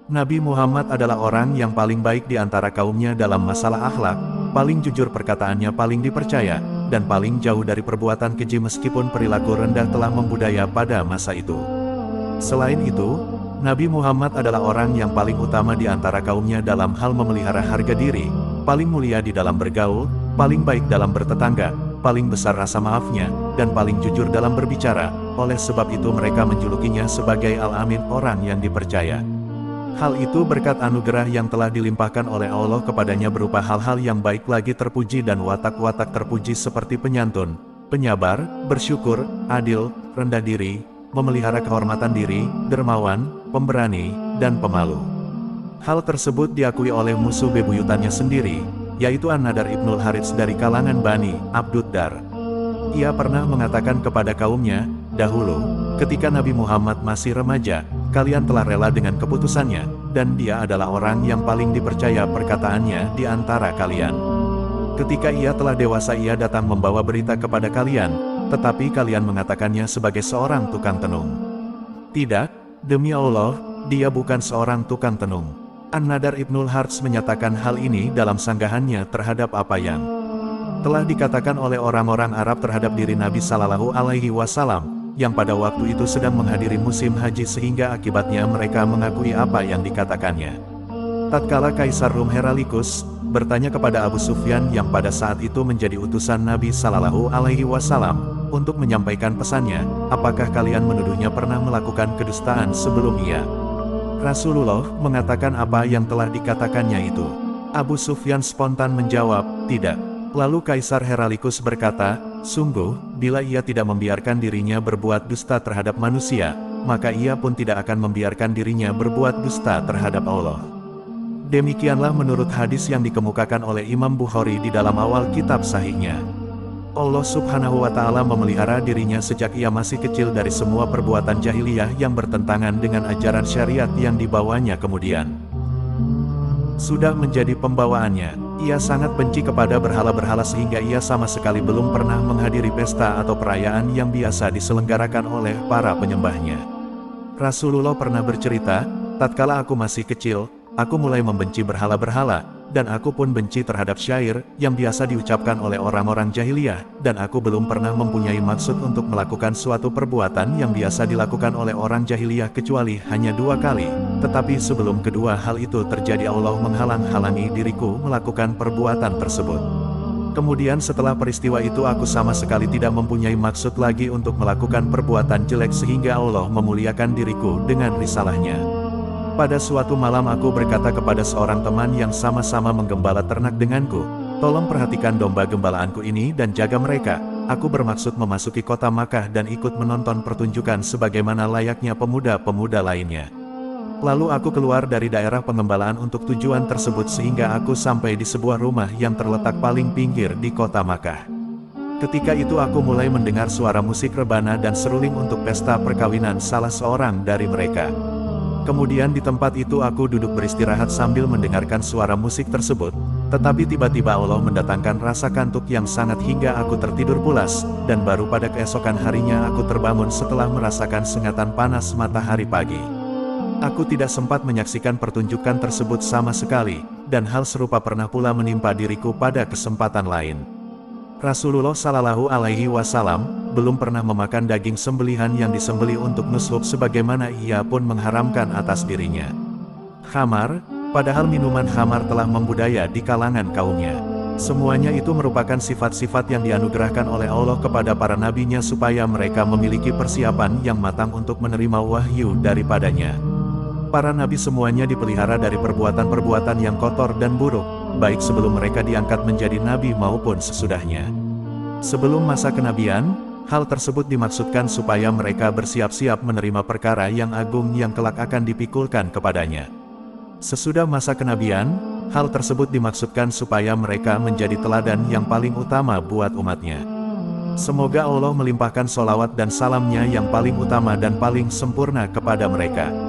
Nabi Muhammad adalah orang yang paling baik di antara kaumnya dalam masalah akhlak, paling jujur perkataannya paling dipercaya, dan paling jauh dari perbuatan keji meskipun perilaku rendah telah membudaya pada masa itu. Selain itu, Nabi Muhammad adalah orang yang paling utama di antara kaumnya dalam hal memelihara harga diri, paling mulia di dalam bergaul, paling baik dalam bertetangga, paling besar rasa maafnya, dan paling jujur dalam berbicara. Oleh sebab itu mereka menjulukinya sebagai Al-Amin, orang yang dipercaya. Hal itu berkat anugerah yang telah dilimpahkan oleh Allah kepadanya berupa hal-hal yang baik lagi terpuji dan watak-watak terpuji seperti penyantun, penyabar, bersyukur, adil, rendah diri, memelihara kehormatan diri, dermawan, pemberani, dan pemalu. Hal tersebut diakui oleh musuh bebuyutannya sendiri, yaitu An-Nadar Ibnul Harits dari kalangan Bani Abduddar. Ia pernah mengatakan kepada kaumnya, dahulu, ketika Nabi Muhammad masih remaja, kalian telah rela dengan keputusannya, dan dia adalah orang yang paling dipercaya perkataannya di antara kalian. Ketika ia telah dewasa ia datang membawa berita kepada kalian, tetapi kalian mengatakannya sebagai seorang tukang tenung. Tidak, demi Allah, dia bukan seorang tukang tenung. An-Nadar Ibnul Harits menyatakan hal ini dalam sanggahannya terhadap apa yang telah dikatakan oleh orang-orang Arab terhadap diri Nabi Shallallahu Alaihi Wasallam, yang pada waktu itu sedang menghadiri musim haji sehingga akibatnya mereka mengakui apa yang dikatakannya. Tatkala Kaisar Rum Heraklius bertanya kepada Abu Sufyan yang pada saat itu menjadi utusan Nabi Shallallahu Alaihi Wasallam untuk menyampaikan pesannya, apakah kalian menuduhnya pernah melakukan kedustaan sebelum ia? Rasulullah mengatakan apa yang telah dikatakannya itu. Abu Sufyan spontan menjawab, tidak. Lalu Kaisar Heraklius berkata, sungguh, bila ia tidak membiarkan dirinya berbuat dusta terhadap manusia, maka ia pun tidak akan membiarkan dirinya berbuat dusta terhadap Allah. Demikianlah menurut hadis yang dikemukakan oleh Imam Bukhari di dalam awal kitab sahihnya. Allah Subhanahu wa Ta'ala memelihara dirinya sejak ia masih kecil dari semua perbuatan jahiliyah yang bertentangan dengan ajaran syariat yang dibawanya kemudian. Sudah menjadi pembawaannya, ia sangat benci kepada berhala-berhala sehingga ia sama sekali belum pernah menghadiri pesta atau perayaan yang biasa diselenggarakan oleh para penyembahnya. Rasulullah pernah bercerita, tatkala aku masih kecil, aku mulai membenci berhala-berhala, dan aku pun benci terhadap syair, yang biasa diucapkan oleh orang-orang jahiliyah, dan aku belum pernah mempunyai maksud untuk melakukan suatu perbuatan yang biasa dilakukan oleh orang jahiliyah kecuali hanya 2 kali, tetapi sebelum kedua hal itu terjadi Allah menghalang-halangi diriku melakukan perbuatan tersebut. Kemudian setelah peristiwa itu aku sama sekali tidak mempunyai maksud lagi untuk melakukan perbuatan jelek sehingga Allah memuliakan diriku dengan risalahnya. Pada suatu malam aku berkata kepada seorang teman yang sama-sama menggembala ternak denganku, tolong perhatikan domba gembalaanku ini dan jaga mereka. Aku bermaksud memasuki kota Makkah dan ikut menonton pertunjukan sebagaimana layaknya pemuda-pemuda lainnya. Lalu aku keluar dari daerah pengembalaan untuk tujuan tersebut sehingga aku sampai di sebuah rumah yang terletak paling pinggir di kota Makkah. Ketika itu aku mulai mendengar suara musik rebana dan seruling untuk pesta perkawinan salah seorang dari mereka. Kemudian di tempat itu aku duduk beristirahat sambil mendengarkan suara musik tersebut, tetapi tiba-tiba Allah mendatangkan rasa kantuk yang sangat hingga aku tertidur pulas, dan baru pada keesokan harinya aku terbangun setelah merasakan sengatan panas matahari pagi. Aku tidak sempat menyaksikan pertunjukan tersebut sama sekali, dan hal serupa pernah pula menimpa diriku pada kesempatan lain. Rasulullah Shallallahu Alaihi Wasallam belum pernah memakan daging sembelihan yang disembelih untuk nushub sebagaimana ia pun mengharamkan atas dirinya khamar, padahal minuman khamar telah membudaya di kalangan kaumnya. Semuanya itu merupakan sifat-sifat yang dianugerahkan oleh Allah kepada para nabinya supaya mereka memiliki persiapan yang matang untuk menerima wahyu daripadanya. Para nabi semuanya dipelihara dari perbuatan-perbuatan yang kotor dan buruk, baik sebelum mereka diangkat menjadi nabi maupun sesudahnya. Sebelum masa kenabian, hal tersebut dimaksudkan supaya mereka bersiap-siap menerima perkara yang agung yang kelak akan dipikulkan kepadanya. Sesudah masa kenabian, hal tersebut dimaksudkan supaya mereka menjadi teladan yang paling utama buat umatnya. Semoga Allah melimpahkan sholawat dan salamnya yang paling utama dan paling sempurna kepada mereka.